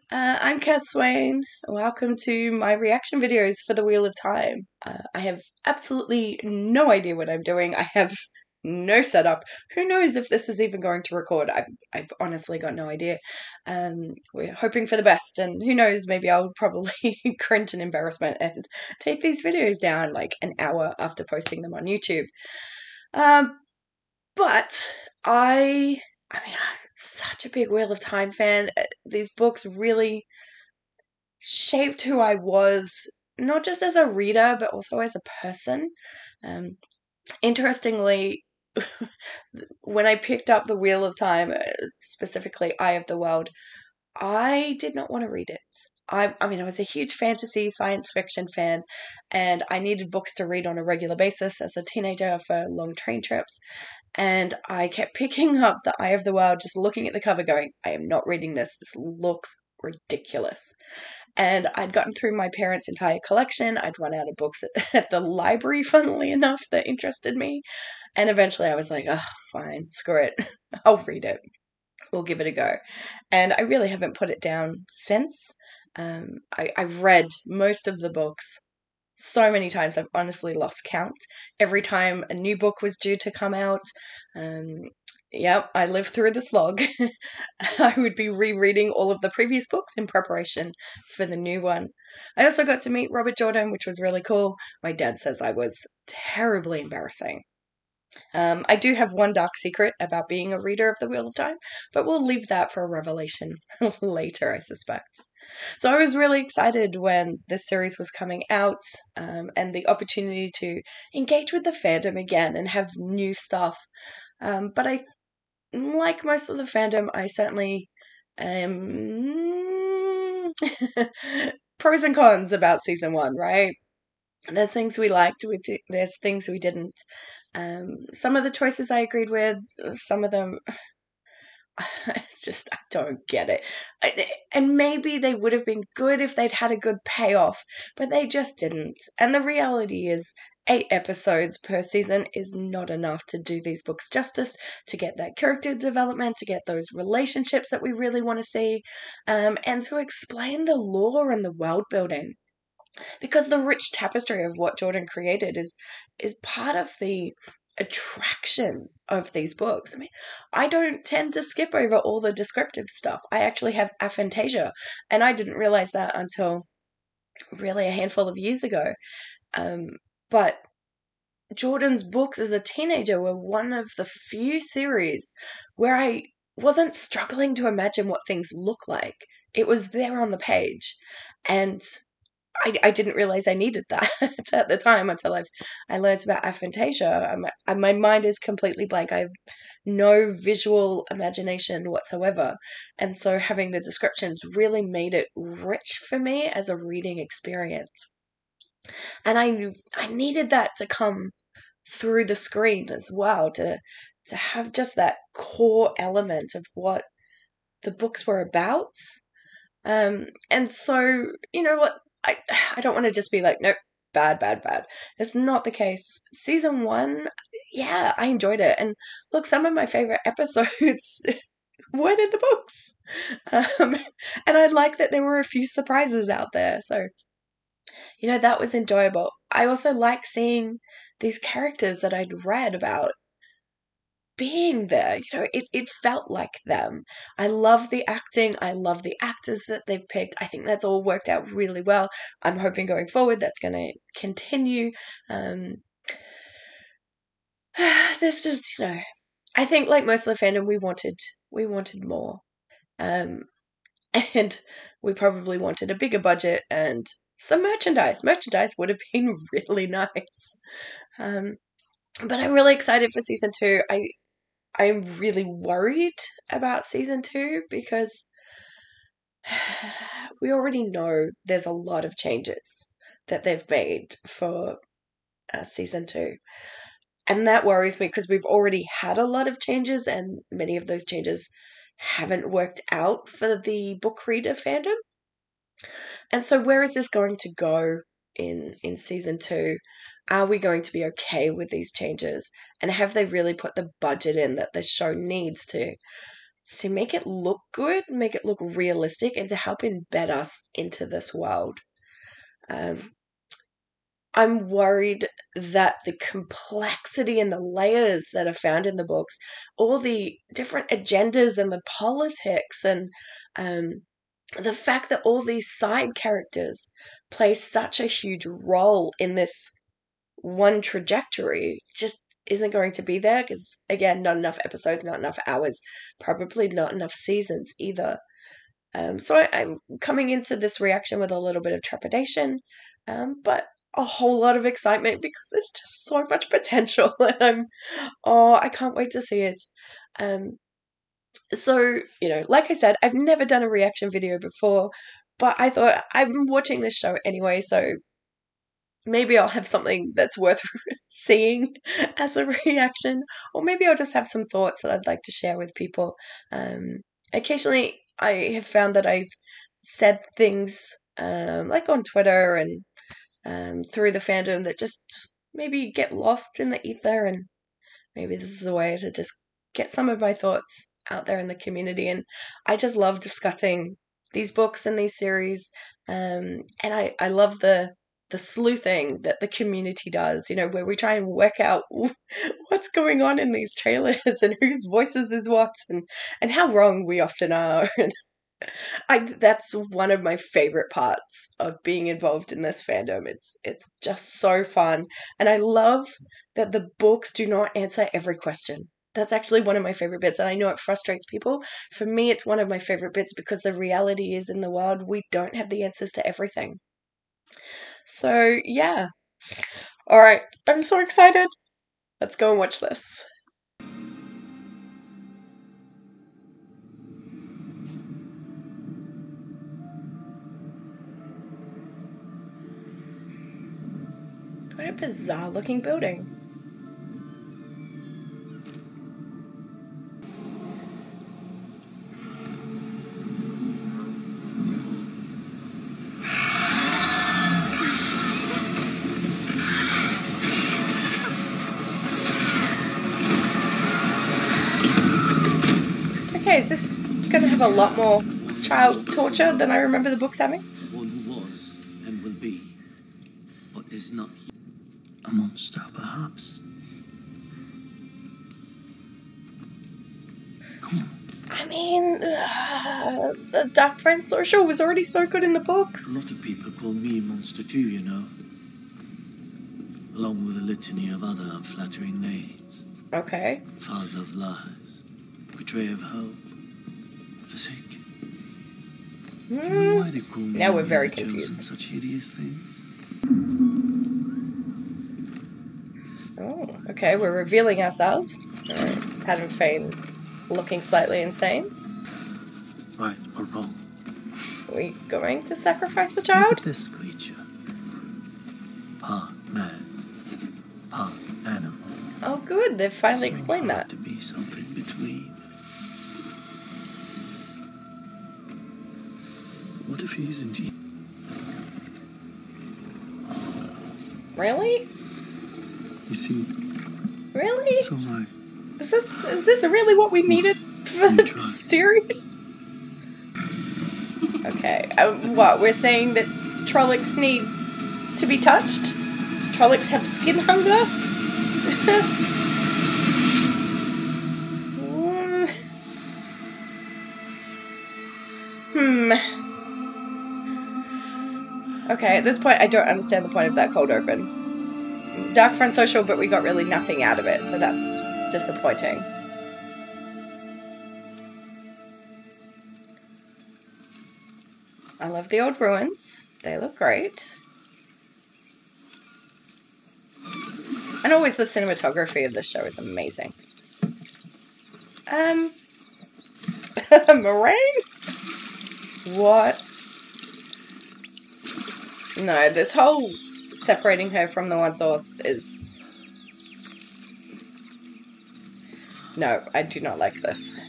I'm Kat Swain. Welcome to my reaction videos for the Wheel of Time. I have absolutely no idea what I'm doing. I have no setup. Who knows if this is even going to record? I've honestly got no idea. We're hoping for the best, and who knows, maybe I'll probably cringe in embarrassment and take these videos down like an hour after posting them on YouTube. Um, but I'm such a big Wheel of Time fan. These books really shaped who I was, not just as a reader, but also as a person. Um, Interestingly, when I picked up The Wheel of Time, specifically Eye of the World, I did not want to read it. I was a huge fantasy science fiction fan, and I needed books to read on a regular basis as a teenager for long train trips. And I kept picking up The Eye of the World, just looking at the cover, going, I am not reading this. This looks ridiculous. And I'd gotten through my parents' entire collection. I'd run out of books at the library, funnily enough, that interested me. And eventually I was like, oh, fine, screw it. I'll read it. We'll give it a go. And I really haven't put it down since. I've read most of the books so many times, I've honestly lost count. Every time a new book was due to come out, um, yep, I lived through the slog. I would be rereading all of the previous books in preparation for the new one. I also got to meet Robert Jordan, which was really cool. My dad says I was terribly embarrassing. I do have one dark secret about being a reader of The Wheel of Time, but we'll leave that for a revelation later, I suspect. So I was really excited when this series was coming out, and the opportunity to engage with the fandom again and have new stuff. But I, like most of the fandom, I certainly pros and cons about season one, right? There's things we liked, there's things we didn't. Some of the choices I agreed with, some of them I don't get it. And maybe they would have been good if they'd had a good payoff, but they just didn't. And the reality is, 8 episodes per season is not enough to do these books justice, to get that character development, to get those relationships that we really want to see, and to explain the lore and the world building. Because the rich tapestry of what Jordan created is part of the attraction of these books. I don't tend to skip over all the descriptive stuff. I actually have aphantasia, and I didn't realize that until really a handful of years ago. But Jordan's books as a teenager were one of the few series where I wasn't struggling to imagine what things look like. It was there on the page. And I didn't realize I needed that at the time until I learned about aphantasia. My mind is completely blank. I have no visual imagination whatsoever. And so having the descriptions really made it rich for me as a reading experience. And I needed that to come through the screen as well, to have just that core element of what the books were about. And so, you know what? I don't want to just be like, nope, bad, bad, bad. It's not the case. Season one, yeah, I enjoyed it. And look, some of my favorite episodes weren't in the books. And I like that there were a few surprises out there. So, that was enjoyable. I also like seeing these characters that I'd read about being there. It felt like them. I love the acting. I love the actors that they've picked. I think that's all worked out really well. I'm hoping going forward that's going to continue. There's just, I think like most of the fandom, we wanted more. Um, and we probably wanted a bigger budget and some merchandise. Merchandise would have been really nice. But I'm really excited for season two. I'm really worried about season two because we already know there's a lot of changes that they've made for season two. And that worries me because we've already had a lot of changes, and many of those changes haven't worked out for the book reader fandom. And so where is this going to go in season two? Are we going to be okay with these changes? And have they really put the budget in that the show needs to to make it look good, make it look realistic, and to help embed us into this world. I'm worried that the complexity and the layers that are found in the books, all the different agendas and the politics, and the fact that all these side characters play such a huge role in this one trajectory just isn't going to be there, because, again, not enough episodes, not enough hours, probably not enough seasons either. So I'm coming into this reaction with a little bit of trepidation, but a whole lot of excitement, because there's just so much potential, and I can't wait to see it. So, like I said, I've never done a reaction video before, but I thought I'm watching this show anyway, so maybe I'll have something that's worth seeing as a reaction, or maybe I'll just have some thoughts that I'd like to share with people. Occasionally, I have found that I've said things like on Twitter and through the fandom that just maybe get lost in the ether, and maybe this is a way to just get some of my thoughts out there in the community. And I just love discussing these books and these series, and I love the sleuthing that the community does, where we try and work out what's going on in these trailers and whose voices is what, and how wrong we often are. And that's one of my favorite parts of being involved in this fandom. It's just so fun, and I love that the books do not answer every question. That's actually one of my favorite bits, and I know it frustrates people. For me, it's one of my favorite bits, because the reality is, in the world, we don't have the answers to everything. So, yeah. All right, I'm so excited. Let's go and watch this. What a bizarre looking building. Okay, is this going to have a lot more child torture than I remember the books having? One who was and will be, but is not yet. A monster, perhaps. Come on. I mean, the Dark Friend Social was already so good in the books. A lot of people call me a monster too, you know. Along with a litany of other unflattering names. Okay. Father of lies, betrayer of hope, forsaken. Do you know why they call me? Now we're very confused. Such hideous things. Oh, okay, we're revealing ourselves. Alright, Adam Fane looking slightly insane. Right or wrong? Are we going to sacrifice a Look child? at this creature. Part man, part animal. Oh, good, they've finally So explained hard that. to be something between. What if he isn't? Really? You see, Really? it's all right. Is this really what we needed for the series? Okay, what, we're saying that Trollocs need to be touched? Trollocs have skin hunger? Okay, at this point I don't understand the point of that cold open. Dark Front Social, but we got really nothing out of it, so that's disappointing. I love the old ruins. They look great. And always the cinematography of this show is amazing. Moraine? What? No, this whole separating her from the One Source is... No, I do not like this.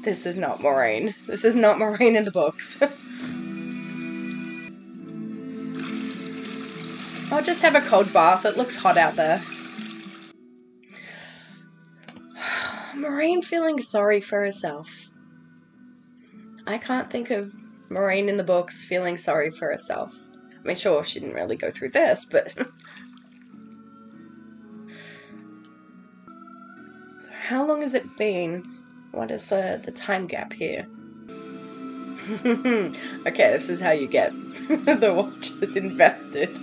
This is not Moraine. This is not Moraine in the books. I'll just have a cold bath. It looks hot out there. Moraine feeling sorry for herself? I can't think of Moraine in the books feeling sorry for herself. I mean, sure, she didn't really go through this, but... So how long has it been? What is the time gap here? Okay, this is how you get the watchers invested.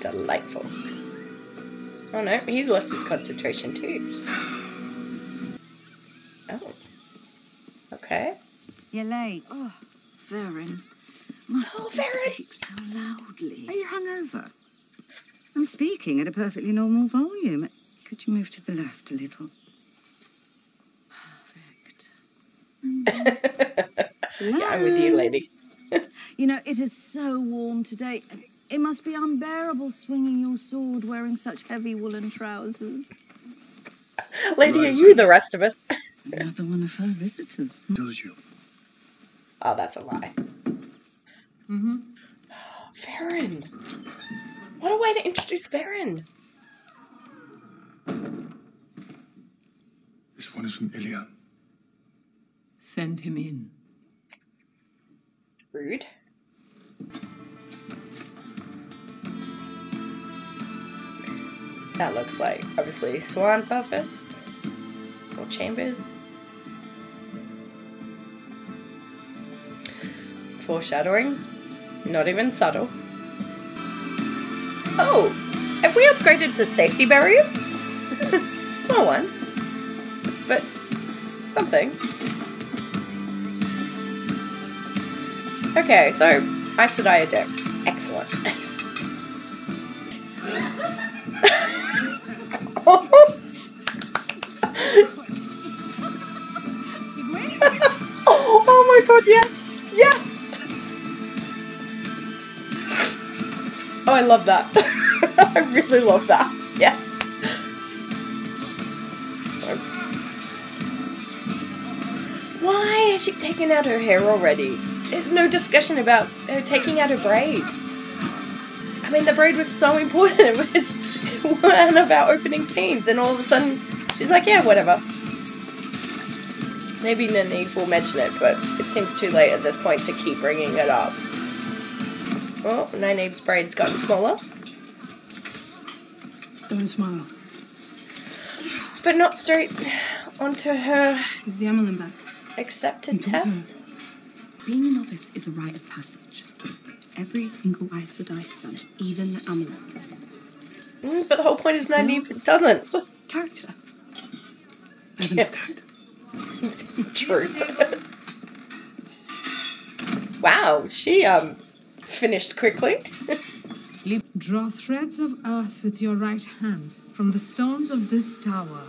Delightful. Oh no, he's lost his concentration too. Oh. Okay. You're late. Oh, Verin. Must Oh, you Verin. speak so loudly? Are you hungover? I'm speaking at a perfectly normal volume. Could you move to the left a little? Perfect. Yeah, I'm with you, lady. You know, it is so warm today. It must be unbearable swinging your sword wearing such heavy woolen trousers. Lady, are you the rest of us? Another one of her visitors. Does you? Oh, that's a lie. Mm-hmm. Verin. What a way to introduce Verin. This one is from Ilya. Send him in. Rude. That looks like, obviously, Swan's office. Or chambers. Foreshadowing. Not even subtle. Oh! Have we upgraded to safety barriers? Small ones. But something. Okay, so Aes Sedai decks. Excellent. Oh my god, yes! Yes! Oh, I love that. I really love that. Yes. Why has she taken out her hair already? There's no discussion about her taking out her braid. I mean, the braid was so important. It was one of our opening scenes, and all of a sudden, she's like, yeah, whatever. Maybe Nynaeve will mention it, but it seems too late at this point to keep bringing it up. Oh, Nynaeve's braid's gotten smaller. Don't smile. But not straight onto her Is the Amelin back? accepted test. Being a novice is a rite of passage. Every single Aes Sedai has done it, even the Amelin. But the whole point is Nynaeve doesn't. Character. I have Yeah. enough character. True. Wow, she finished quickly. Draw threads of earth with your right hand from the stones of this tower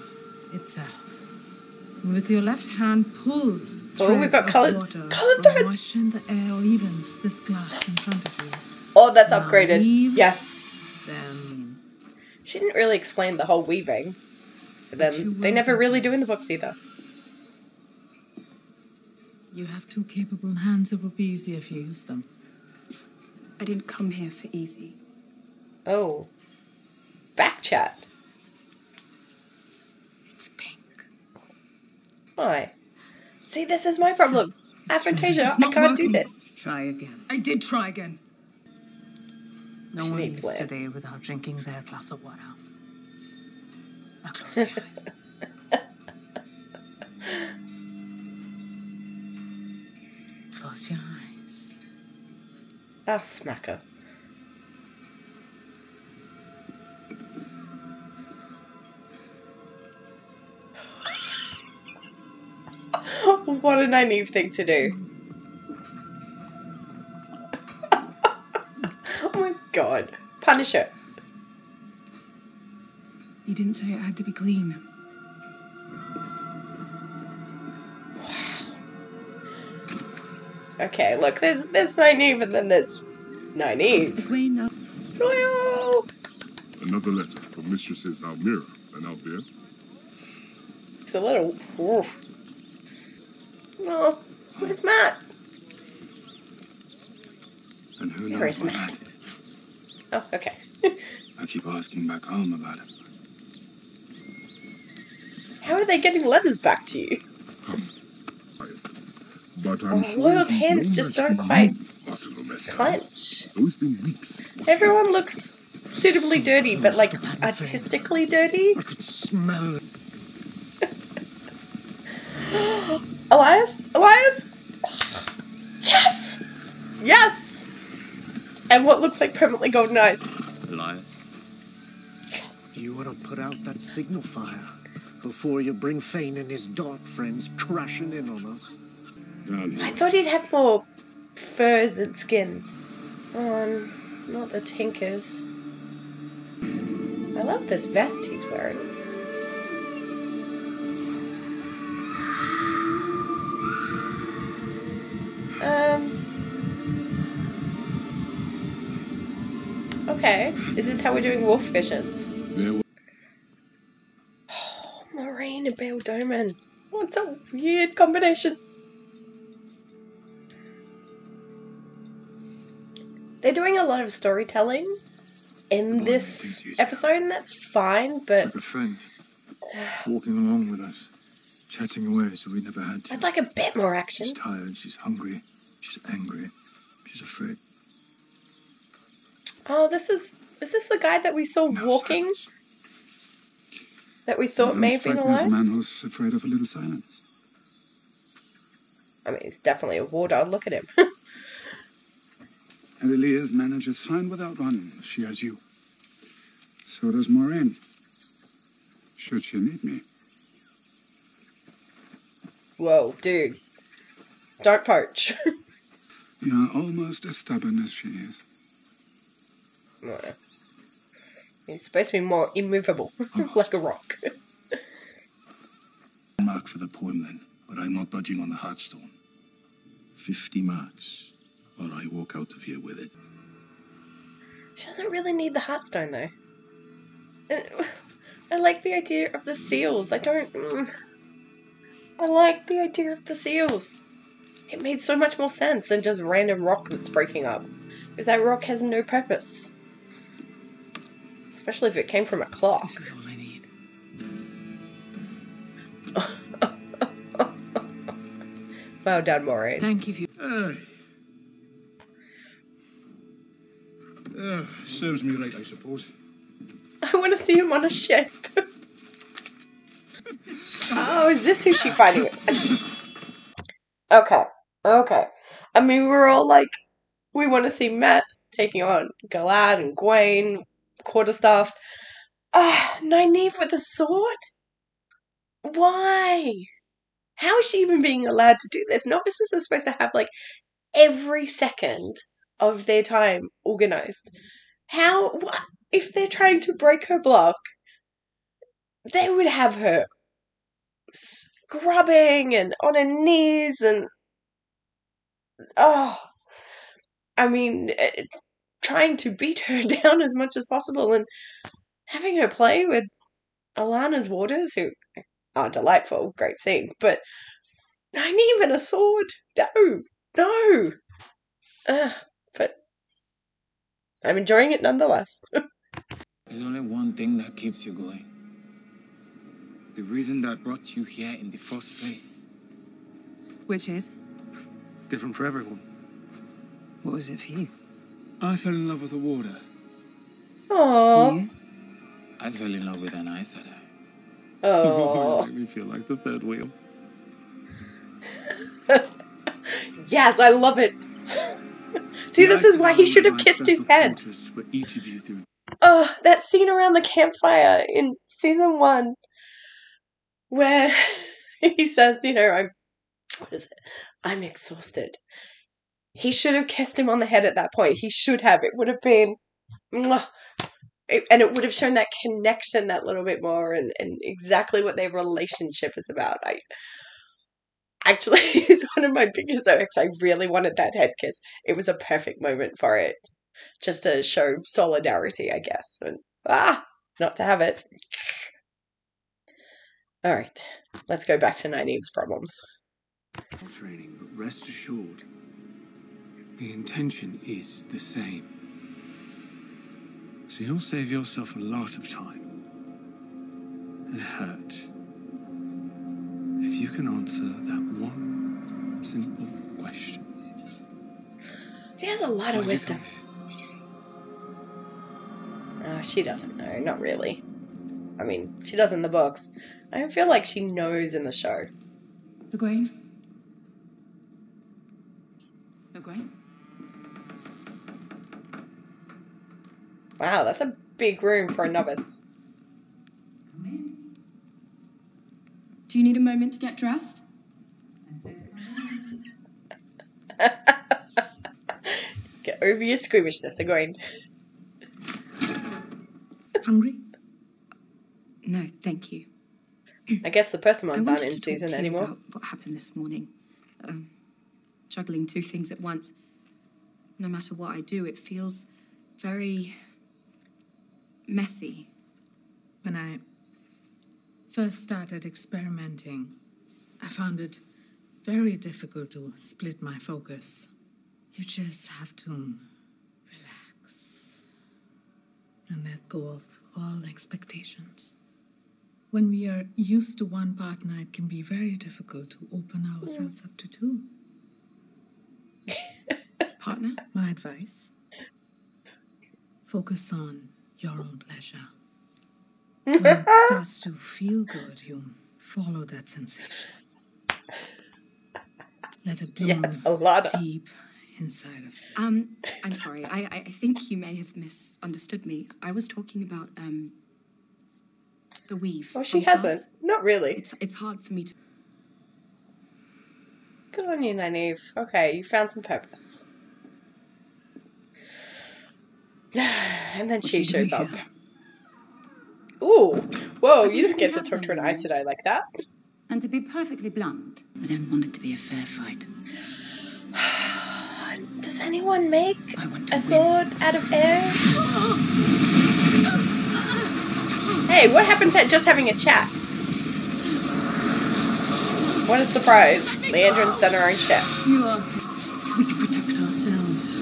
itself. With your left hand, pull Oh, we've got threads coloured of water threads. from moisture in the air or even this glass in front of you. Oh, that's Now upgraded. weave Yes. them. She didn't really explain the whole weaving. But then they never really do in the books either. You have two capable hands. It would be easy if you used them. I didn't come here for easy. Oh. Back chat. It's pink. Why? See, this is my problem. Aphantasia, It's I not can't do working. this. Try again. I did try again. No She one needs leaves lamp. today without drinking their glass of water. Now close your eyes. Close your eyes. Ah, smacker. What a Nynaeve thing to do. Oh my god. Punish her. You didn't say it had to be clean. Okay, look, there's Nynaeve and then there's Nynaeve. We know. Royal! Another letter from Mistresses Almira and Alvir. It's a little... Oof. Oh, where's Matt? And her knows There is what Matt. that is. Oh, okay. I keep asking back home about it. How are they getting letters back to you? But I'm sure Loyal's he's hands no just match don't for quite you, Master Lomessa. clench. Though it's been weeks. Everyone looks suitably dirty, but like artistically dirty. I could smell it. Elias? Elias? Yes! Yes! And what looks like permanently golden eyes. Elias? You want to put out that signal fire before you bring Fane and his dark friends crashing in on us. I thought he'd have more furs and skins. Not the tinkers. I love this vest he's wearing. Okay. Is this how we're doing wolf visions? Oh, Moraine and Beldorman. What a weird combination. They're doing a lot of storytelling in this episode, and that's fine, but Like a friend, walking along with us, chatting away so we never had to. I'd like a bit more action. She's tired, she's hungry, she's angry, she's afraid. Oh, is this the guy that we saw walking? Silence. That we thought may have been Strike me as a man alive? who's afraid of a little silence. I mean, he's definitely a war dog. Look at him. Adelia's manages fine without one. She has you. So does Moraine. Should she need me? Whoa, dude. Don't poach. You're almost as stubborn as she is. He's supposed to be more immovable, like a rock. Mark for the poem then, but I'm not budging on the Heartstone. 50 marks, or I walk out of here with it. She doesn't really need the Heartstone, though. I like the idea of the seals. I like the idea of the seals. It made so much more sense than just random rock that's breaking up. Because that rock has no purpose. Especially if it came from a clock. This is all I need. Well done, Moraine. Thank you for Aye. Serves me right, I suppose. I want to see him on a ship. Oh, is this who she's fighting with? Okay. I mean, we're all like, we want to see Matt taking on Galad and Gwaine, Quarterstaff. Nynaeve with a sword? Why? How is she even being allowed to do this? Novices are supposed to have, like, every second of their time organized. If they're trying to break her block, they would have her scrubbing and on her knees and, I mean, trying to beat her down as much as possible and having her play with Alana's waters, who are delightful, great scene, but not even a sword. No. But I'm enjoying it nonetheless. There's only one thing that keeps you going. The reason that brought you here in the first place. Which is? Different for everyone. What was it for you? I fell in love with the water. Aww. I fell in love with an Aes Sedai. Oh. Make me feel like the third wheel. Yes, I love it. See, this is why he should have kissed his head. That scene around the campfire in season 1 where he says, I'm exhausted. He should have kissed him on the head at that point. He should have. It would have been, and it would have shown that connection that little bit more and exactly what their relationship is about. Actually, it's one of my biggest hopes. I really wanted that head kiss. It was a perfect moment for it. Just to show solidarity, I guess. And, not to have it. Alright, let's go back to Nynaeve's problems. Training, but rest assured, The intention is the same. So you'll save yourself a lot of time and hurt if you can answer that one simple question. He has a lot of Why'd you wisdom. come here? Oh, she doesn't know. Not really. I mean, she does in the books. I don't feel like she knows in the show. Egwene? Egwene? Wow, that's a big room for a novice. Do you need a moment to get dressed? Get over your squeamishness, Egwene. Hungry? No, thank you. I guess the persimmons I aren't wanted in to talk season to you anymore. about what happened this morning. Juggling two things at once. No matter what I do, it feels very messy. When I first started experimenting, I found it very difficult to split my focus. You just have to relax and let go of all expectations. When we are used to one partner, it can be very difficult to open ourselves up to two. Partner? My advice: focus on your own pleasure. When it starts to feel good, you follow that sensation. Let it bloom Yes, a lot of. deep inside of you. I'm sorry. I think you may have misunderstood me. I was talking about, the weave. Well, she from hasn't. class. Not really. It's hard for me to... Good on you, Nynaeve. Okay, you found some purpose. And then she shows up. Ooh. Whoa, you didn't get to talk to an Aes Sedai like that. And to be perfectly blunt, I don't want it to be a fair fight. Does anyone make I want to a win. sword out of air? Hey, what happened to just having a chat? What a surprise. Leandrin's done her own shit. You asked we can protect ourselves.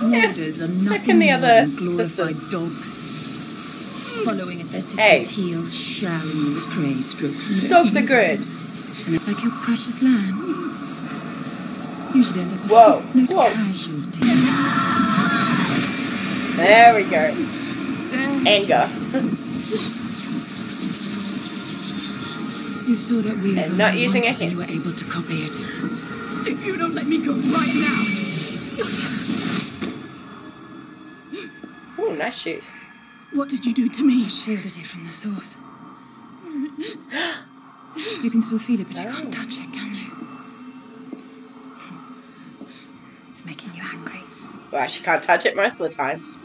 Yeah, Murders are so nothing can the more other than glorified sisters. dogs. Following at their sister's Hey. heels, showering with praise, stroking their Dogs are good. egos. And like your precious lamb. Usually end up a Whoa, footnote whoa. casualty. There we go. Anger. You saw that weave And not only using once a and you were able to copy it. If you don't let me go right now. Ooh, nice shoes. What did you do to me? I shielded you from the source. You can still feel it, but you can't touch it, can you? It's making you angry. Well, she can't touch it most of the times.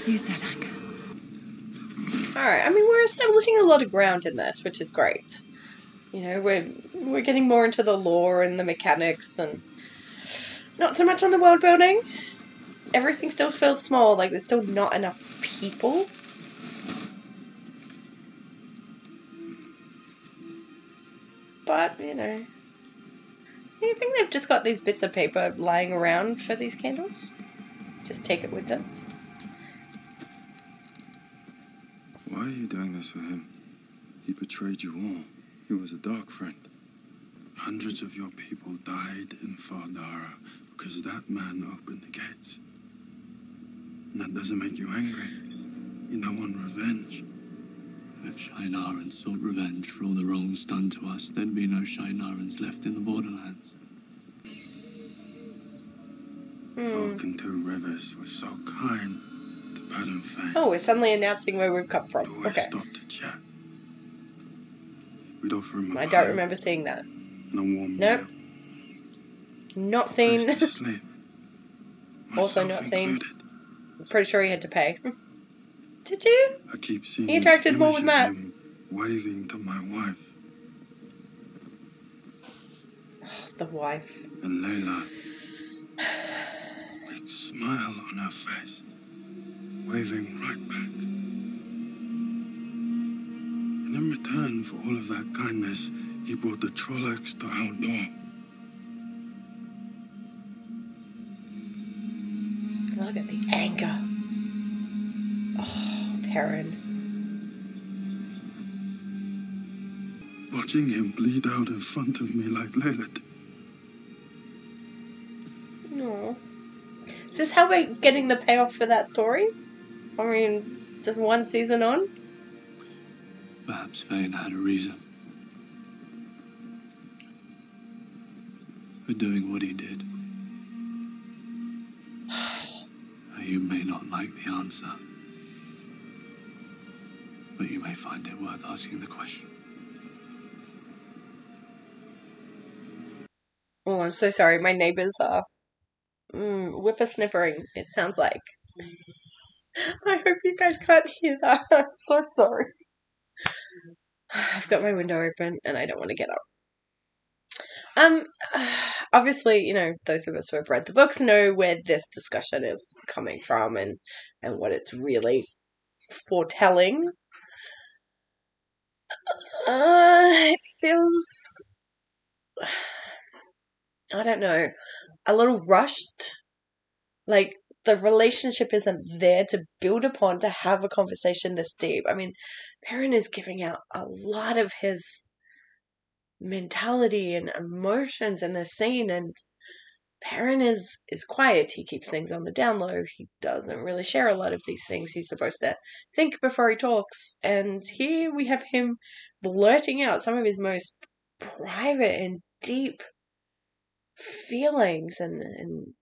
Use that anger. Alright, I mean, we're establishing a lot of ground in this, which is great. You know, we're getting more into the lore and the mechanics and not so much on the world building. Everything still feels small, like there's still not enough people. But, you know, I think they've just got these bits of paper lying around for these candles. Just take it with them. Why are you doing this for him? He betrayed you all. He was a dark friend. Hundreds of your people died in Fardara because that man opened the gates. And that doesn't make you angry. You don't want revenge. If Shienarans sought revenge for all the wrongs done to us, there'd be no Shienarans left in the borderlands. Folk in Two Rivers were so kind to Pattern Fang. Oh, we're suddenly announcing where we've come from. Always Okay. stopped to chat. We'd offer him a I don't pipe remember seeing that. and a warm Nope. meal. Not seen. Place to sleep. Also Myself not seen. included. I'm pretty sure he had to pay. Did you? I keep seeing He interacted this more image with of Matt. him waving to my wife The wife. and Layla. Big smile on her face, waving right back. And in return for all of that kindness, he brought the Trollocs to our door. Look at the anger. Oh, Perrin. Watching him bleed out in front of me like Lilith. No. Is this how we're getting the payoff for that story? I mean, just one season on? Perhaps Fane had a reason for doing what he did. You may not like the answer, but you may find it worth asking the question. Oh, I'm so sorry. My neighbours are whippersnippering, it sounds like. I hope you guys can't hear that. I'm so sorry. I've got my window open and I don't want to get up. Obviously, you know, those of us who have read the books know where this discussion is coming from and what it's really foretelling. It feels, I don't know, a little rushed. Like, the relationship isn't there to build upon, to have a conversation this deep. I mean, Perrin is giving out a lot of his mentality and emotions in this scene, and Perrin is quiet. He keeps things on the down low. He doesn't really share a lot of these things. He's supposed to think before he talks, and here we have him blurting out some of his most private and deep feelings and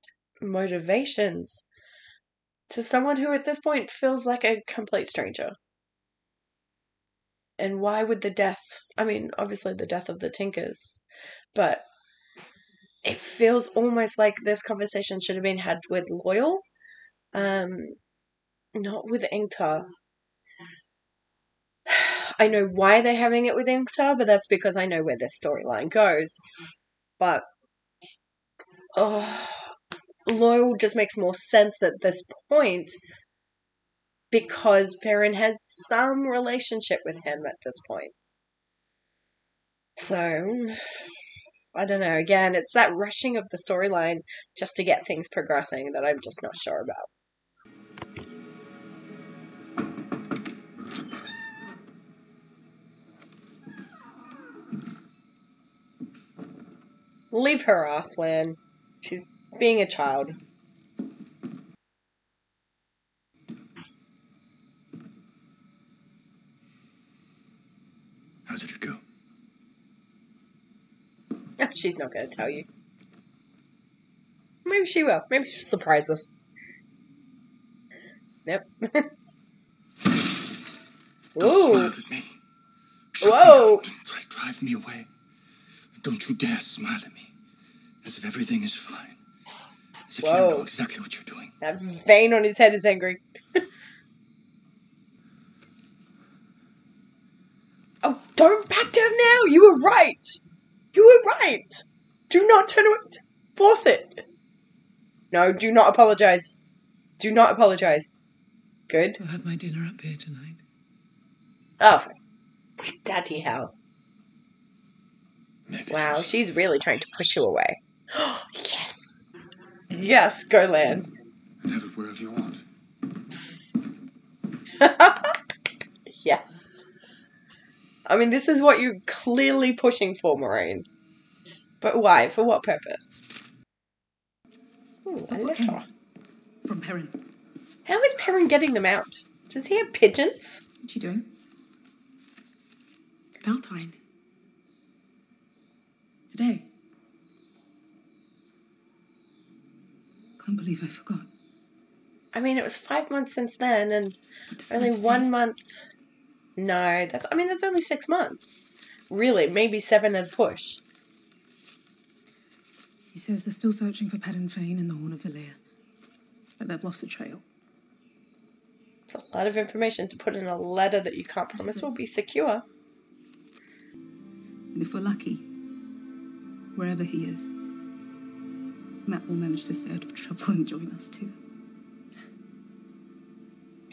motivations to someone who at this point feels like a complete stranger. And why would the death, I mean, obviously the death of the Tinkers, but it feels almost like this conversation should have been had with Loyal, not with Ingtar. I know why they're having it with Ingtar, but that's because I know where this storyline goes. But, Loyal just makes more sense at this point because Perrin has some relationship with him at this point. So, I don't know. Again, it's that rushing of the storyline just to get things progressing that I'm just not sure about. Leave her, Arslan. She's being a child. How did it go? Oh, she's not going to tell you. Maybe she will. Maybe she'll surprise us. Yep. Don't smile at me. Shut Whoa! Me out. Drive me away. Don't you dare smile at me. As if everything is fine. As if you don't know exactly what you're doing. That vein on his head is angry. Oh, don't back down now! You were right! You were right! Do not turn away. Force it! No, do not apologize. Do not apologize. Good. I'll have my dinner up here tonight. Oh, Daddy hell. Wow, she's really trying to push you away. Yes! Yes, go Lan. And have it wherever you want. Yes. I mean, this is what you're clearly pushing for, Moraine. But why? For what purpose? Ooh, a letter. From Perrin. How is Perrin getting them out? Does he have pigeons? What's she doing? Beltane. Today. Can't believe I forgot. I mean, it was 5 months since then, and only 1 month. No, that's only 6 months. Really, maybe 7 and push. He says they're still searching for Perrin Fane in the Horn of Valir. But they've lost the trail. It's a lot of information to put in a letter that you can't promise will be secure. And if we're lucky, wherever he is, Matt will manage to stay out of trouble and join us too.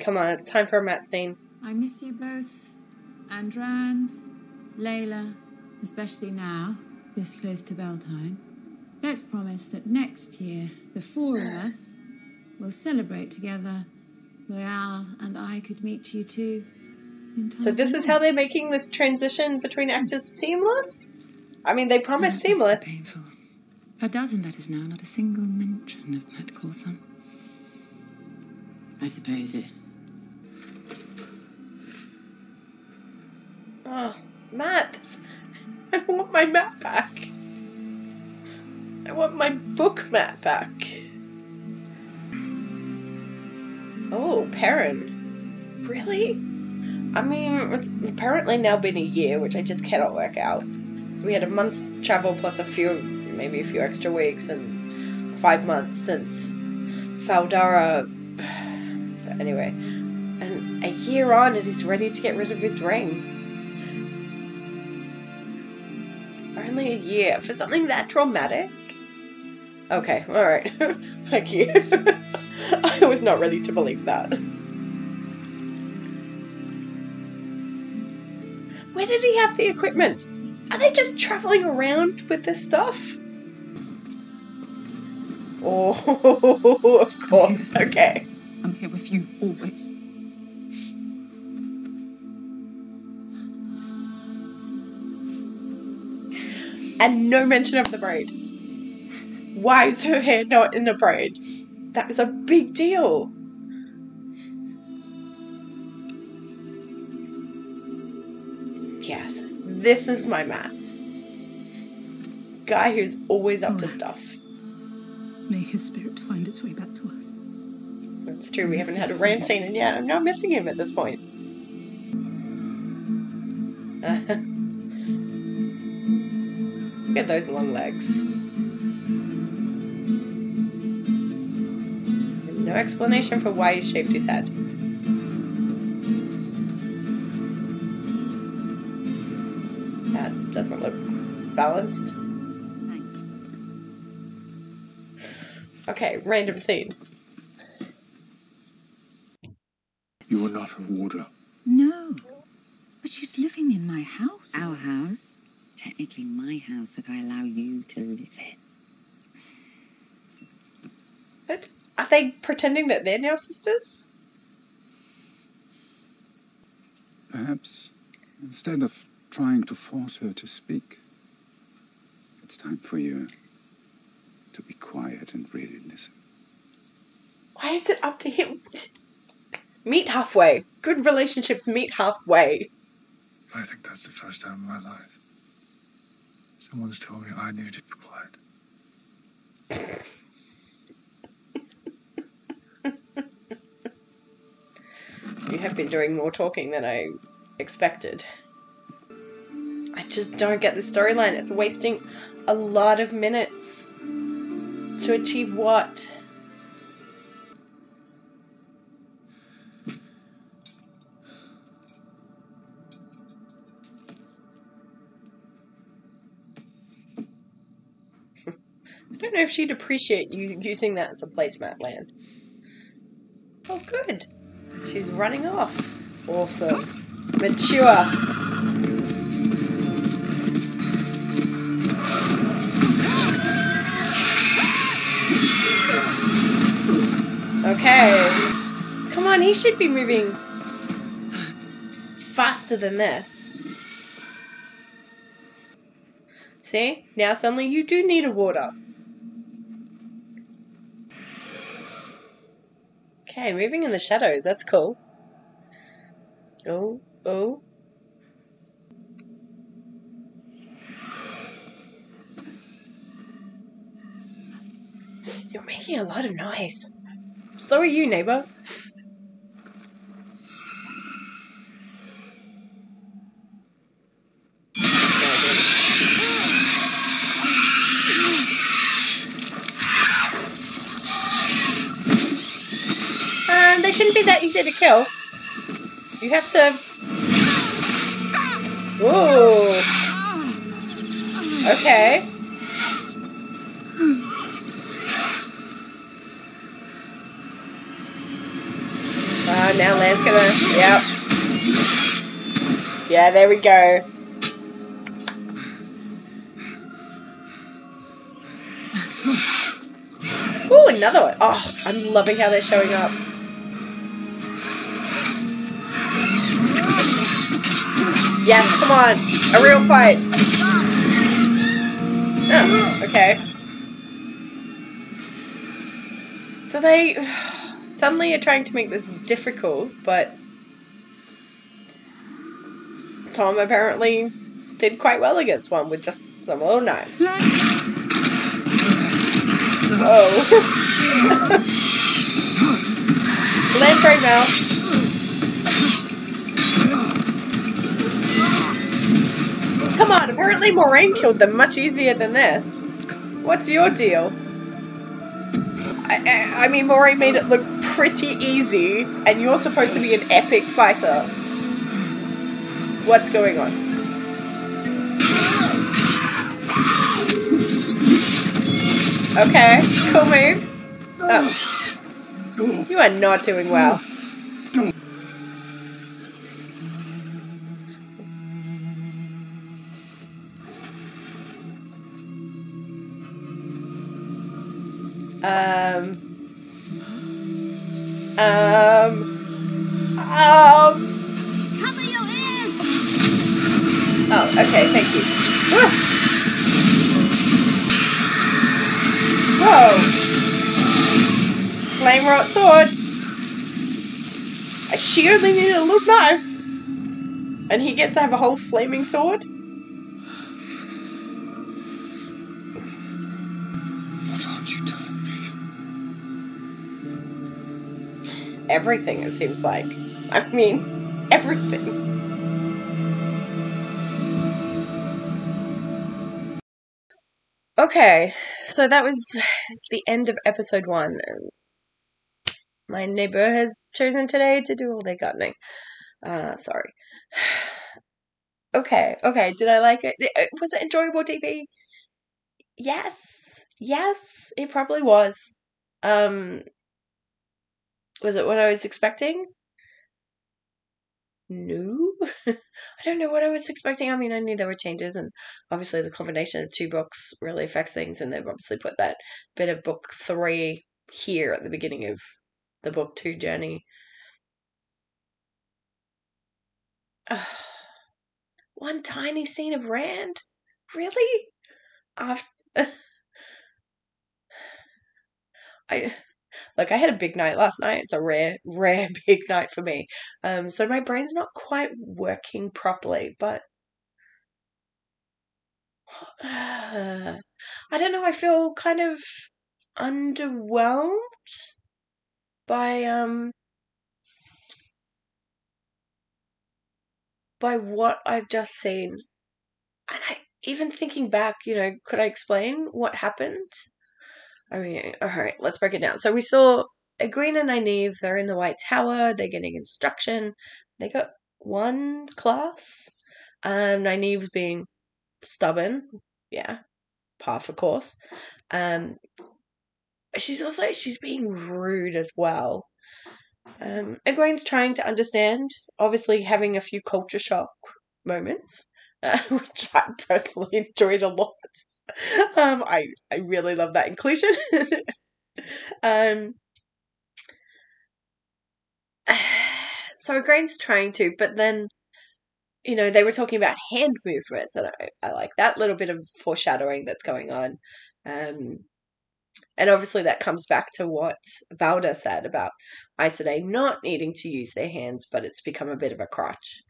Come on, it's time for a Matt scene. I miss you both. Andran, Layla, especially now, this close to Beltane. Let's promise that next year, the 4 of us We'll celebrate together. Royale and I could meet you too. So this is how they're making this transition between actors seamless? I mean, they promised seamless. Painful. A dozen letters now, not a single mention of Matt Cawthon. I suppose it. Oh, Matt. I want my Matt back. I want my book Matt back. Oh, Perrin. Really? I mean, it's apparently now been a year, which I just cannot work out. So we had a month's travel plus maybe a few extra weeks, and 5 months since Faldara. Anyway, and a year on, and he's ready to get rid of his ring. Only a year for something that traumatic? Okay, alright. Thank you. I was not ready to believe that. Where did he have the equipment? Are they just traveling around with this stuff? Oh, of course, okay. I'm here with you, always. And no mention of the braid. Why is her hair not in a braid? That was a big deal. Yes, this is my Matt. Guy who's always up to stuff. May his spirit find its way back to us. That's true, we haven't had a Rand scene, and yet I'm not missing him at this point. Look at those long legs. No explanation for why he shaved his head. That doesn't look balanced. Okay, random scene. You are not a warder. No, but she's living in my house. Our house? Technically my house that I allow you to live in. But are they pretending that they're now sisters? Perhaps, instead of trying to force her to speak, it's time for you to be quiet and really listen. Why is it up to him? Meet halfway. Good relationships meet halfway. I think that's the first time in my life someone's told me I need to be quiet. You have been doing more talking than I expected. I just don't get the storyline. It's wasting a lot of minutes to achieve what? I don't know if she'd appreciate you using that as a placemat, Lan. Oh, good. She's running off. Awesome. Mature. Okay. Come on, he should be moving faster than this. See? Now suddenly you do need a water. Okay, moving in the shadows. That's cool. Oh, oh. You're making a lot of noise. So are you, neighbor. They shouldn't be that easy to kill. You have to... Ooh. Okay. Now Lan's gonna... Yep. Yeah, there we go. Ooh, another one. Oh, I'm loving how they're showing up. Yes, come on. A real fight. Oh, okay. So they suddenly are trying to make this difficult, but Tom apparently did quite well against one with just some little knives. Oh. Lamprey mouth. Come on, apparently Moraine killed them much easier than this. What's your deal? I mean, Moraine made it look pretty easy, and you're supposed to be an epic fighter. What's going on? Okay, cool moves. Oh. You are not doing well. Cover your ears! Oh, okay, thank you. Whoa! Flame wrought sword. She only needed a little knife. And he gets to have a whole flaming sword? What aren't you telling me? Everything, it seems like. I mean, everything. Okay, so that was the end of episode 1. My neighbor has chosen today to do all their gardening. Sorry. Okay, did I like it? Was it enjoyable TV? Yes, it probably was. Was it what I was expecting? No. I don't know what I was expecting. I mean, I knew there were changes, and obviously the combination of 2 books really affects things, and they've obviously put that bit of book 3 here at the beginning of the book 2 journey. One tiny scene of Rand? Really? Look, I had a big night last night. It's a rare big night for me. So my brain's not quite working properly, but I don't know, I feel kind of underwhelmed by what I've just seen. And even thinking back, could I explain what happened? I mean, alright, let's break it down. So we saw Egwene and Nynaeve, they're in the White Tower, they're getting instruction. They got 1 class. Nynaeve's being stubborn. Yeah, par for course. She's being rude as well. Egwene's trying to understand, obviously having a few culture shock moments, which I personally enjoyed a lot. I really love that inclusion. So Egwene's trying to, but then, they were talking about hand movements, and I like that little bit of foreshadowing that's going on. And obviously that comes back to what Valda said about Aes Sedai not needing to use their hands, but it's become a bit of a crutch.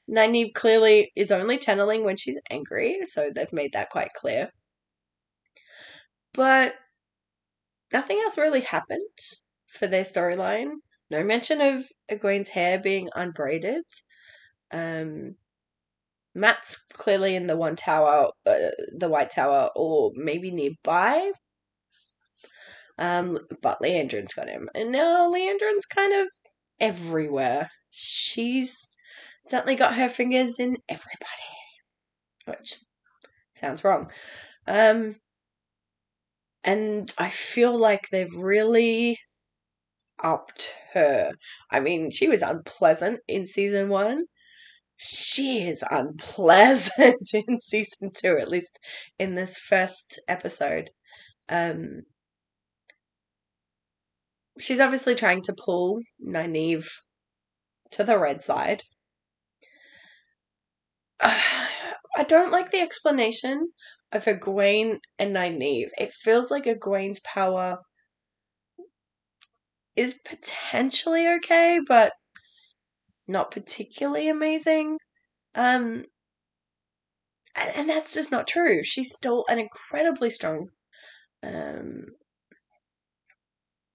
Nynaeve clearly is only channeling when she's angry, so they've made that quite clear. But nothing else really happened for their storyline. No mention of Egwene's hair being unbraided. Matt's clearly in the White Tower, or maybe nearby. But Leandrin's got him. And now Leandrin's kind of everywhere. She's certainly got her fingers in everybody. Which sounds wrong. And I feel like they've really upped her. I mean, she was unpleasant in season 1. She is unpleasant in season 2, at least in this first episode. She's obviously trying to pull Nynaeve to the red side. I don't like the explanation of Egwene and Nynaeve. It feels like Egwene's power is potentially okay, but not particularly amazing. And that's just not true. She's still an incredibly strong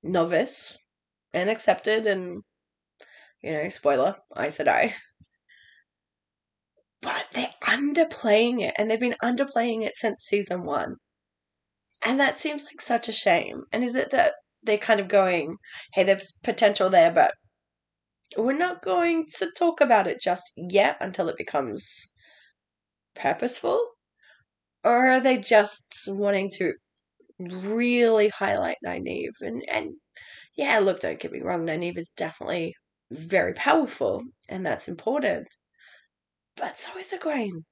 novice and accepted, and, spoiler, Aes Sedai. But they're underplaying it, and they've been underplaying it since season 1. And that seems like such a shame. And is it that they're kind of going, hey, there's potential there, but we're not going to talk about it just yet until it becomes purposeful? Or are they just wanting to really highlight Nynaeve? And yeah, look, don't get me wrong, Nynaeve is definitely very powerful, and that's important. But so is Egwene.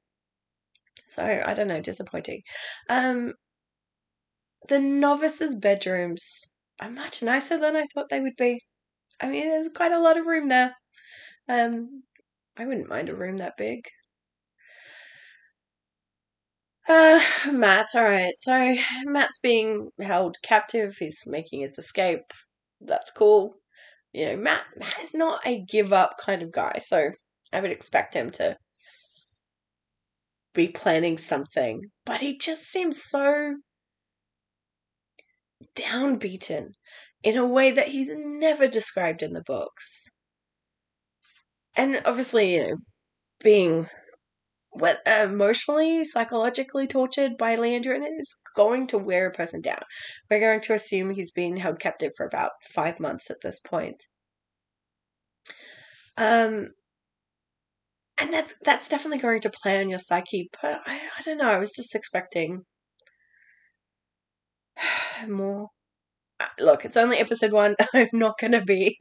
So, I don't know, disappointing. The novices' bedrooms are much nicer than I thought they would be. I mean, there's quite a lot of room there. I wouldn't mind a room that big. Matt, alright. So, Matt's being held captive. He's making his escape. That's cool. Matt is not a give up kind of guy, so I would expect him to be planning something. But he just seems so downbeaten in a way that he's never described in the books. And obviously, being emotionally, psychologically tortured by Leandrin is going to wear a person down. We're going to assume he's been held captive for about 5 months at this point. And that's definitely going to play on your psyche, but I don't know, I was just expecting more. Look, it's only episode 1. I'm not gonna be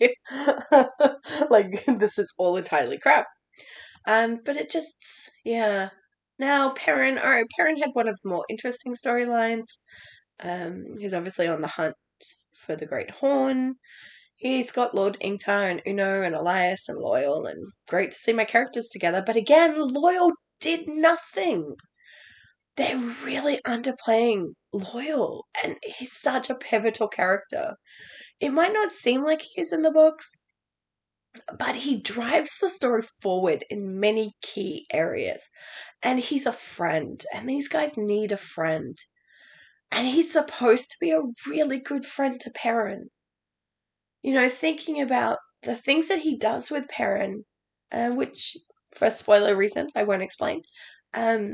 like, this is all entirely crap. But it just, yeah. Now, Perrin, alright, Perrin had one of the more interesting storylines. He's obviously on the hunt for the Great Horn. He's got Lord Ingtar and Uno and Elias and Loyal, and great to see my characters together. But again, Loyal did nothing. They're really underplaying Loyal, and he's such a pivotal character. It might not seem like he is in the books, but he drives the story forward in many key areas. And he's a friend, and these guys need a friend. And he's supposed to be a really good friend to Perrin. Thinking about the things that he does with Perrin, which, for spoiler reasons, I won't explain, they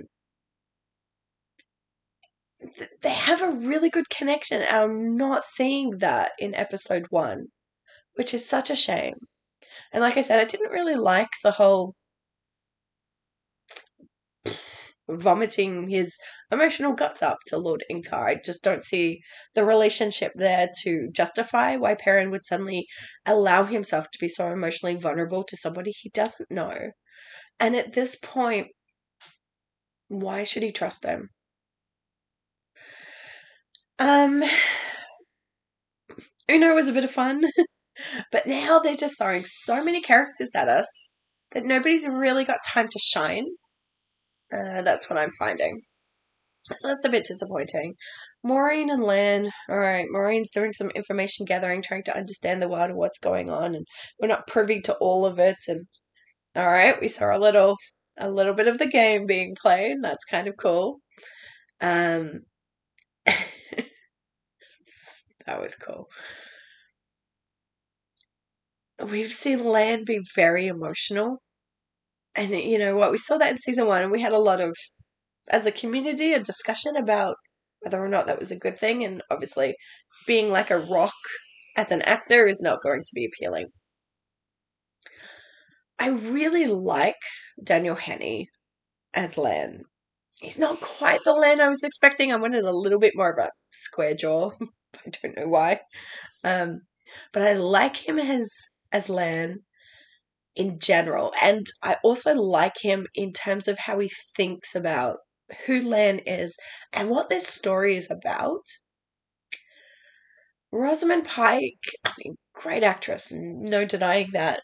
have a really good connection, and I'm not seeing that in episode 1, which is such a shame. And like I said, I didn't really like the whole vomiting his emotional guts up to Lord Ingtar. I just don't see the relationship there to justify why Perrin would suddenly allow himself to be so emotionally vulnerable to somebody he doesn't know. And at this point, why should he trust him? Uno was a bit of fun, but now they're just throwing so many characters at us that nobody's really got time to shine. That's what I'm finding. So that's a bit disappointing. Maureen and Lan, alright, Maureen's doing some information gathering, trying to understand the world of what's going on, and we're not privy to all of it, and alright, we saw a little bit of the game being played. That's kind of cool. That was cool. We've seen Lan be very emotional. And you know what? We saw that in season 1, and we had a lot of, as a community, a discussion about whether or not that was a good thing. And obviously, being like a rock as an actor is not going to be appealing. I really like Daniel Henney as Lan. He's not quite the Lan I was expecting. I wanted a little bit more of a square jaw. I don't know why. But I like him as Lan in general. And I also like him in terms of how he thinks about who Lan is and what this story is about. Rosamund Pike, I mean, great actress, no denying that.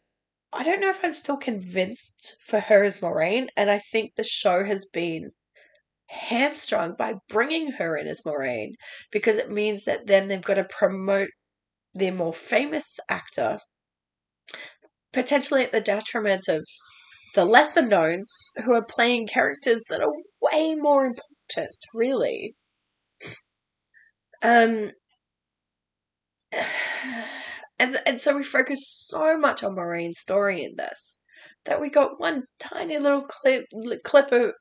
I don't know if I'm still convinced for her as Moraine, and I think the show has been hamstrung by bringing her in as Moraine, because it means that then they've got to promote their more famous actor, potentially at the detriment of the lesser knowns who are playing characters that are way more important, really. And so we focus so much on Moraine's story in this that we got one tiny little clip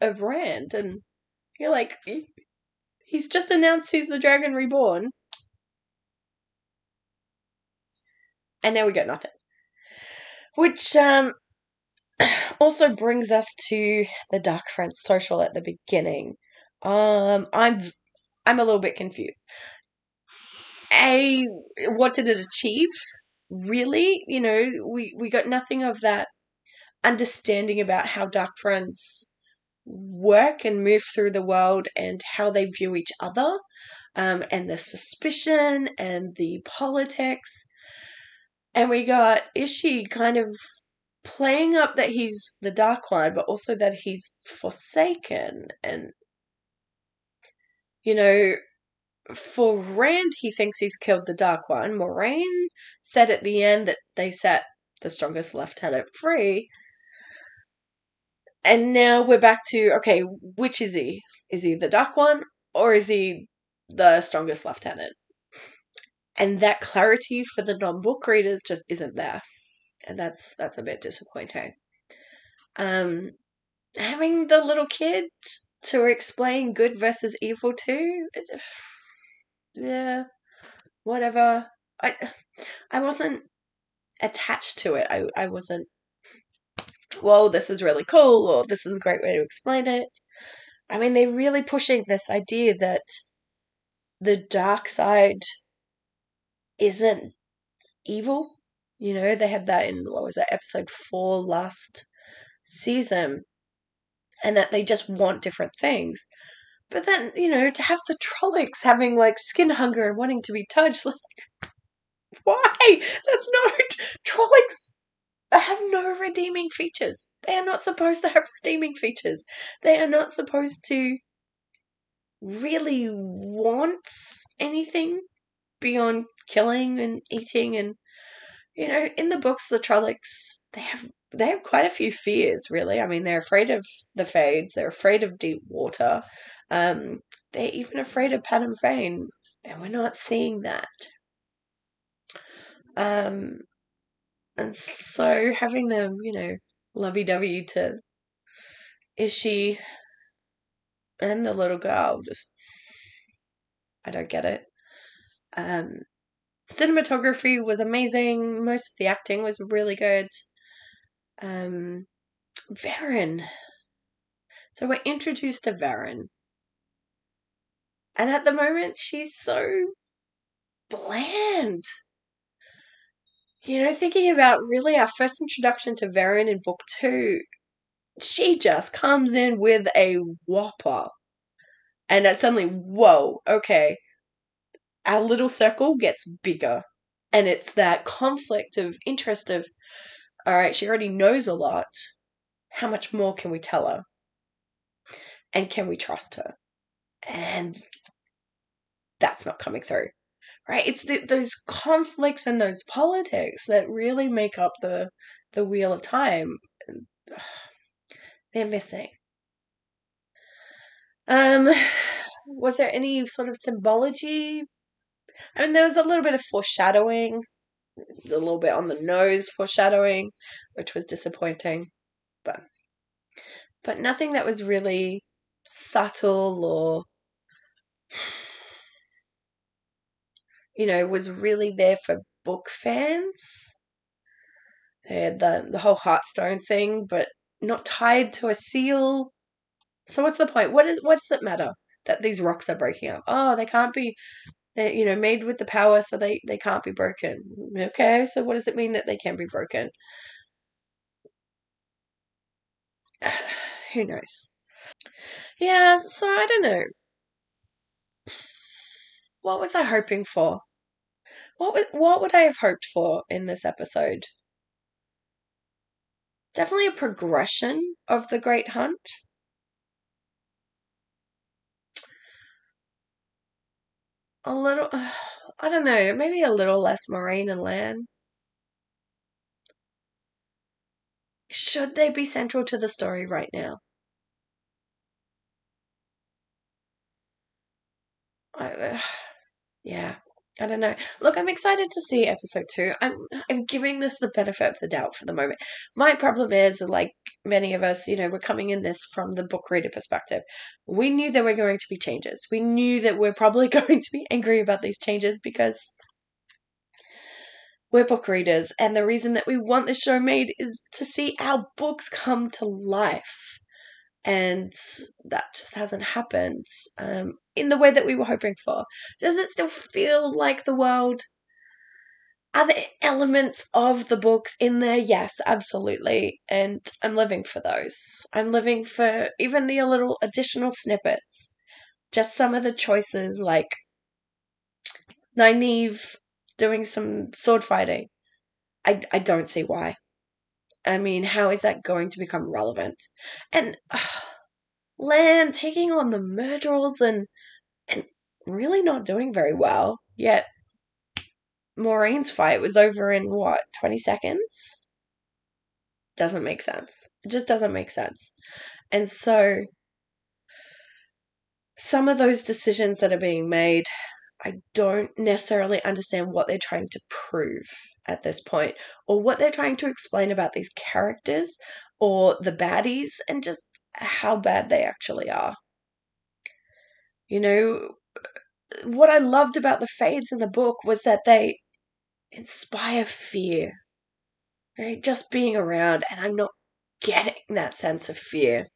of Rand, and you're like, he's just announced he's the Dragon Reborn, and now we got nothing. Which also brings us to the Dark Friends social at the beginning. I'm a little bit confused. What did it achieve? Really? You know, we got nothing of that understanding about how Dark Friends work and move through the world and how they view each other, and the suspicion and the politics. And we got Ishi kind of playing up that he's the Dark One, but also that he's forsaken. And, you know, for Rand, he thinks he's killed the Dark One. Moraine said at the end that they set the strongest lieutenant free. And now we're back to, okay, which is he? Is he the Dark One, or is he the strongest lieutenant? And that clarity for the non-book readers just isn't there. And that's a bit disappointing. Having the little kids to explain good versus evil too, yeah, whatever. I wasn't attached to it. I wasn't, whoa, this is really cool, or this is a great way to explain it. I mean, they're really pushing this idea that the dark side isn't evil. You know, they had that in, what was that, episode 4 last season, and that they just want different things. But then, you know, to have the Trollocs having, like, skin hunger and wanting to be touched, like, why? That's not... Trollocs have no redeeming features. They are not supposed to have redeeming features. They are not supposed to really want anything beyond killing and eating. And, you know, in the books, the Trollocs, they have quite a few fears, really. I mean, they're afraid of the Fades, they're afraid of deep water, they're even afraid of Padam Fane, and we're not seeing that. And so having them, you know, lovey-dovey to Ishi and the little girl, just, I don't get it. Cinematography was amazing. Most of the acting was really good. Varen. So we're introduced to Varen. And at the moment, she's so bland. You know, thinking about really our first introduction to Varen in book 2, she just comes in with a whopper. And it's suddenly, whoa, okay, our little circle gets bigger. And it's that conflict of interest of, all right, she already knows a lot. How much more can we tell her? And can we trust her? And that's not coming through, right? It's those conflicts and those politics that really make up the Wheel of Time. They're missing. Was there any sort of symbology? I mean, there was a little bit of foreshadowing, a little bit on the nose foreshadowing, which was disappointing, but nothing that was really subtle or, you know, was really there for book fans. They had the whole Heartstone thing, but not tied to a seal. So what's the point? What does it matter that these rocks are breaking up? Oh, they can't be, they're, you know, made with the power, so they can't be broken. Okay, so what does it mean that they can be broken? Who knows? Yeah, so I don't know. What was I hoping for? what would I have hoped for in this episode? Definitely a progression of the Great Hunt. A little, I don't know, maybe a little less Moraine and Lan. Should they be central to the story right now? Yeah, I don't know. Look, I'm excited to see episode 2. I'm giving this the benefit of the doubt for the moment. My problem is, like many of us, we're coming in this from the book reader perspective. We knew there were going to be changes. We knew that we're probably going to be angry about these changes because we're book readers, and the reason that we want this show made is to see our books come to life. And that just hasn't happened in the way that we were hoping for. Does it still feel like the world? Are there elements of the books in there? Yes, absolutely. And I'm living for those. I'm living for even the little additional snippets. Just some of the choices, like Nynaeve doing some sword fighting. I don't see why. I mean, how is that going to become relevant? And Lan taking on the Murdrels and really not doing very well. Yet Maureen's fight was over in 20 seconds? Doesn't make sense. It just doesn't make sense. And so some of those decisions that are being made, I don't necessarily understand what they're trying to prove at this point, or what they're trying to explain about these characters or the baddies and just how bad they actually are. What I loved about the Fades in the book was that they inspire fear. Right? Just being around, and I'm not getting that sense of fear.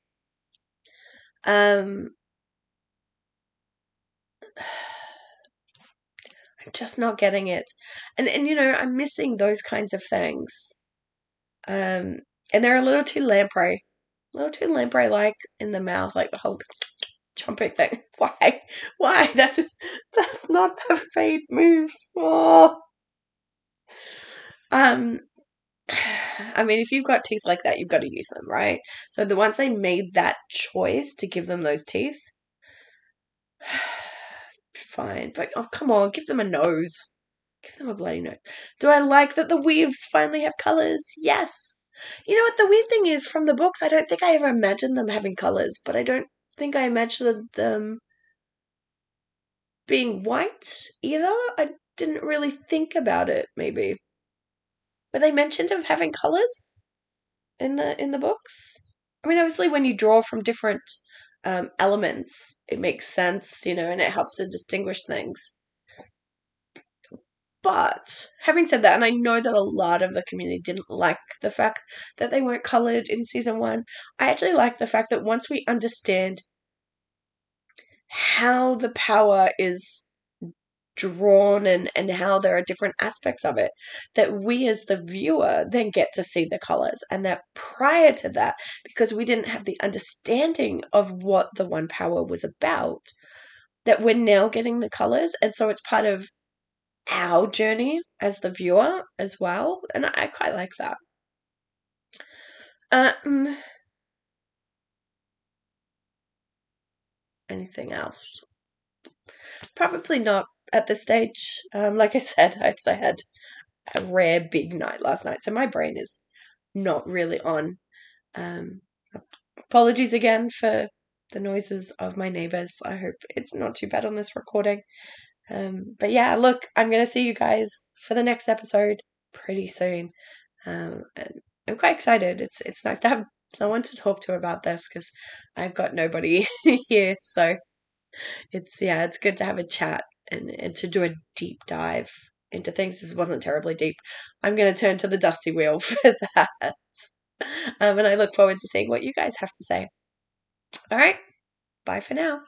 I'm just not getting it. And I'm missing those kinds of things. And they're a little too lamprey. A little too lamprey-like in the mouth, like the whole chomping thing. Why? Why? That's not a Fade move. Oh. I mean, if you've got teeth like that, you've got to use them, right? So once they made that choice to give them those teeth, fine. But, oh, come on, give them a nose. Give them a bloody nose. Do I like that the weaves finally have colours? Yes. You know what the weird thing is, from the books, I don't think I ever imagined them having colours, but I don't think I imagined them being white either. I didn't really think about it, maybe. Were they mentioned of having colours in the books? I mean, obviously, when you draw from different elements, it makes sense, and it helps to distinguish things. But having said that, and I know that a lot of the community didn't like the fact that they weren't coloured in season 1, I actually like the fact that once we understand how the power is drawn and how there are different aspects of it, that we as the viewer then get to see the colours. And that prior to that, because we didn't have the understanding of what the One Power was about, that we're now getting the colours. And so it's part of our journey as the viewer as well, and I quite like that. Anything else? Probably not at this stage. Like I said, I had a rare big night last night, so my brain is not really on. Apologies again for the noises of my neighbours. I hope it's not too bad on this recording. But yeah, look, I'm going to see you guys for the next episode pretty soon. And I'm quite excited. It's nice to have someone to talk to about this because I've got nobody here. So it's good to have a chat and to do a deep dive into things. This wasn't terribly deep. I'm going to turn to the Dusty Wheel for that. And I look forward to seeing what you guys have to say. All right. Bye for now.